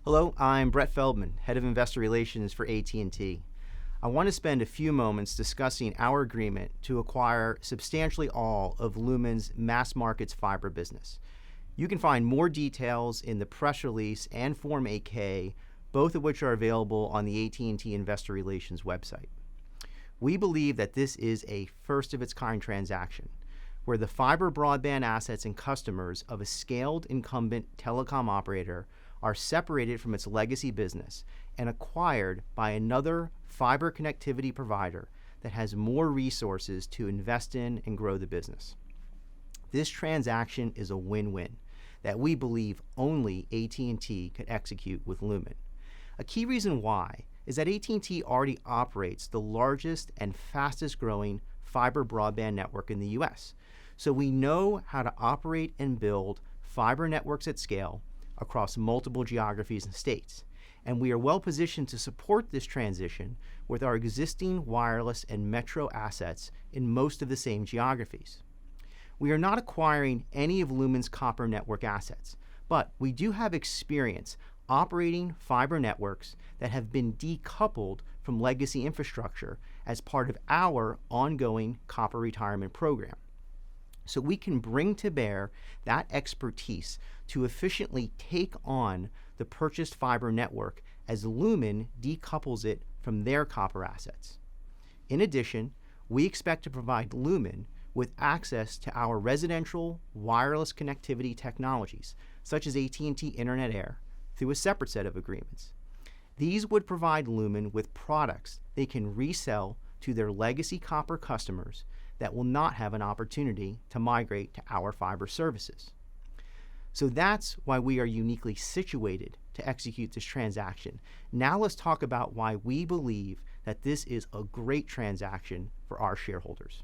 Hello, I'm Brett Feldman, Head of Investor Relations for AT&T. I want to spend a few moments discussing our agreement to acquire substantially all of Lumen's mass markets fiber business. You can find more details in the press release and Form 8K, both of which are available on the AT&T Investor Relations website. We believe that this is a first-of-its-kind transaction, where the fiber broadband assets and customers of a scaled incumbent telecom operator are separated from its legacy business and acquired by another fiber connectivity provider that has more resources to invest in and grow the business. This transaction is a win-win that we believe only AT&T could execute with Lumen. A key reason why is that AT&T already operates the largest and fastest growing fiber broadband network in the US. So we know how to operate and build fiber networks at scale across multiple geographies and states. And we are well positioned to support this transition with our existing wireless and metro assets in most of the same geographies. We are not acquiring any of Lumen's copper network assets, but we do have experience operating fiber networks that have been decoupled from legacy infrastructure as part of our ongoing copper retirement program. So we can bring to bear that expertise to efficiently take on the purchased fiber network as Lumen decouples it from their copper assets. In addition, we expect to provide Lumen with access to our residential wireless connectivity technologies, such as AT&T Internet Air, through a separate set of agreements. These would provide Lumen with products they can resell to their legacy copper customers that will not have an opportunity to migrate to our fiber services. So that's why we are uniquely situated to execute this transaction. Now let's talk about why we believe that this is a great transaction for our shareholders.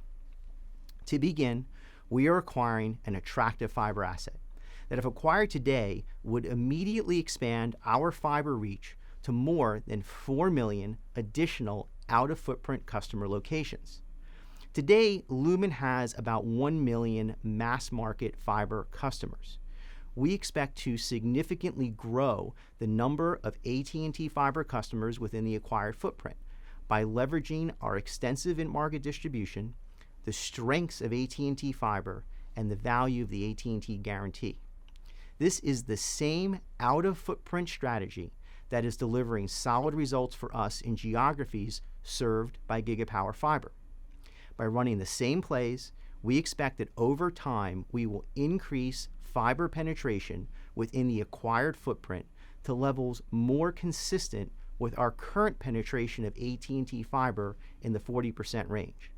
To begin, we are acquiring an attractive fiber asset that, if acquired today, would immediately expand our fiber reach to more than 4 million additional out-of-footprint customer locations. Today, Lumen has about 1 million mass market fiber customers. We expect to significantly grow the number of AT&T fiber customers within the acquired footprint by leveraging our extensive in-market distribution, the strengths of AT&T fiber, and the value of the AT&T guarantee. This is the same out-of-footprint strategy that is delivering solid results for us in geographies served by Gigapower fiber. By running the same plays, we expect that over time we will increase fiber penetration within the acquired footprint to levels more consistent with our current penetration of AT&T fiber in the 40% range.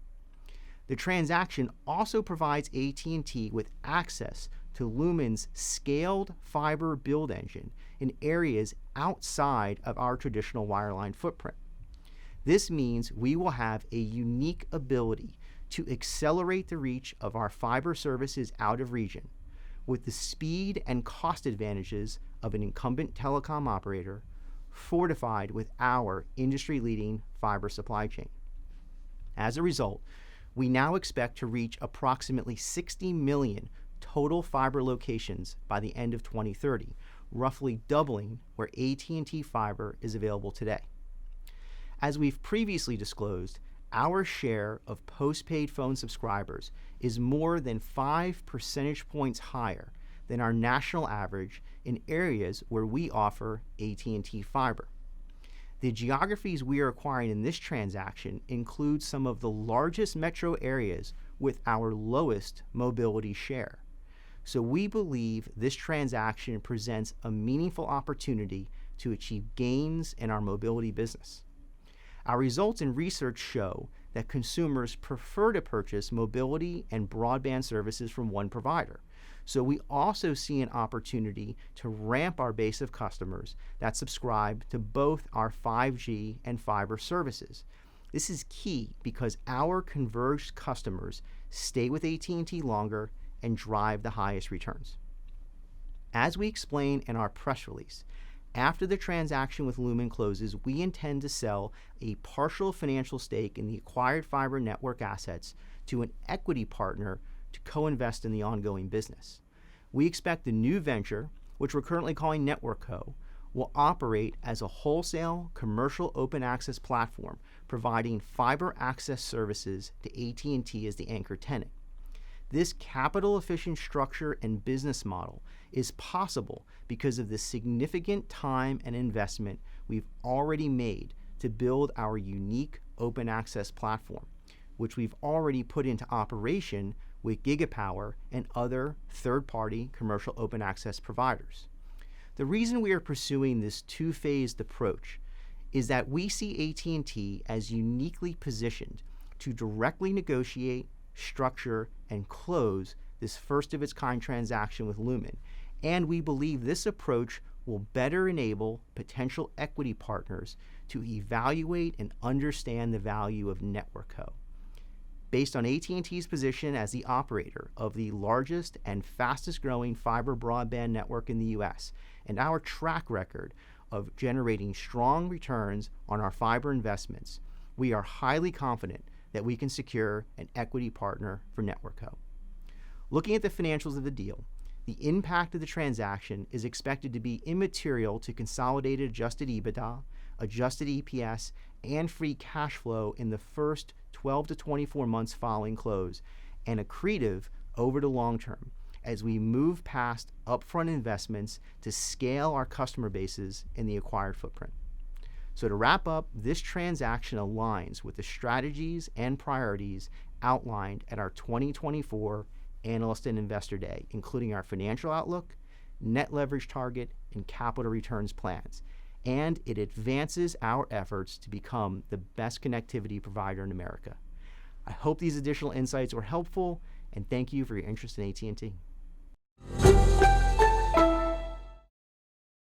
The transaction also provides AT&T with access to Lumen's scaled fiber build engine in areas outside of our traditional wireline footprint. This means we will have a unique ability to accelerate the reach of our fiber services out of region with the speed and cost advantages of an incumbent telecom operator, fortified with our industry-leading fiber supply chain. As a result, we now expect to reach approximately 60 million total fiber locations by the end of 2030, roughly doubling where AT&T fiber is available today. As we've previously disclosed, our share of postpaid phone subscribers is more than 5 percentage points higher than our national average in areas where we offer AT&T fiber. The geographies we are acquiring in this transaction include some of the largest metro areas with our lowest mobility share. So we believe this transaction presents a meaningful opportunity to achieve gains in our mobility business. Our results and research show that consumers prefer to purchase mobility and broadband services from one provider. So we also see an opportunity to ramp our base of customers that subscribe to both our 5G and fiber services. This is key because our converged customers stay with AT&T longer and drive the highest returns. As we explain in our press release, after the transaction with Lumen closes, we intend to sell a partial financial stake in the acquired fiber network assets to an equity partner to co-invest in the ongoing business. We expect the new venture, which we're currently calling Network Co., will operate as a wholesale commercial open access platform, providing fiber access services to AT&T as the anchor tenant. This capital-efficient structure and business model is possible because of the significant time and investment we've already made to build our unique open access platform, which we've already put into operation with Gigapower and other third-party commercial open access providers. The reason we are pursuing this two-phased approach is that we see AT&T as uniquely positioned to directly negotiate, structure, and close this first-of-its-kind transaction with Lumen, and we believe this approach will better enable potential equity partners to evaluate and understand the value of NetworkCo. Based on AT&T's position as the operator of the largest and fastest-growing fiber broadband network in the U.S., and our track record of generating strong returns on our fiber investments, we are highly confident that we can secure an equity partner for NetworkCo. Looking at the financials of the deal, the impact of the transaction is expected to be immaterial to consolidated adjusted EBITDA, adjusted EPS, and free cash flow in the first 12 to 24 months following close, and accretive over the long term as we move past upfront investments to scale our customer bases in the acquired footprint. So to wrap up, this transaction aligns with the strategies and priorities outlined at our 2024 Analyst and Investor Day, including our financial outlook, net leverage target, and capital returns plans. And it advances our efforts to become the best connectivity provider in America. I hope these additional insights were helpful, and thank you for your interest in AT&T.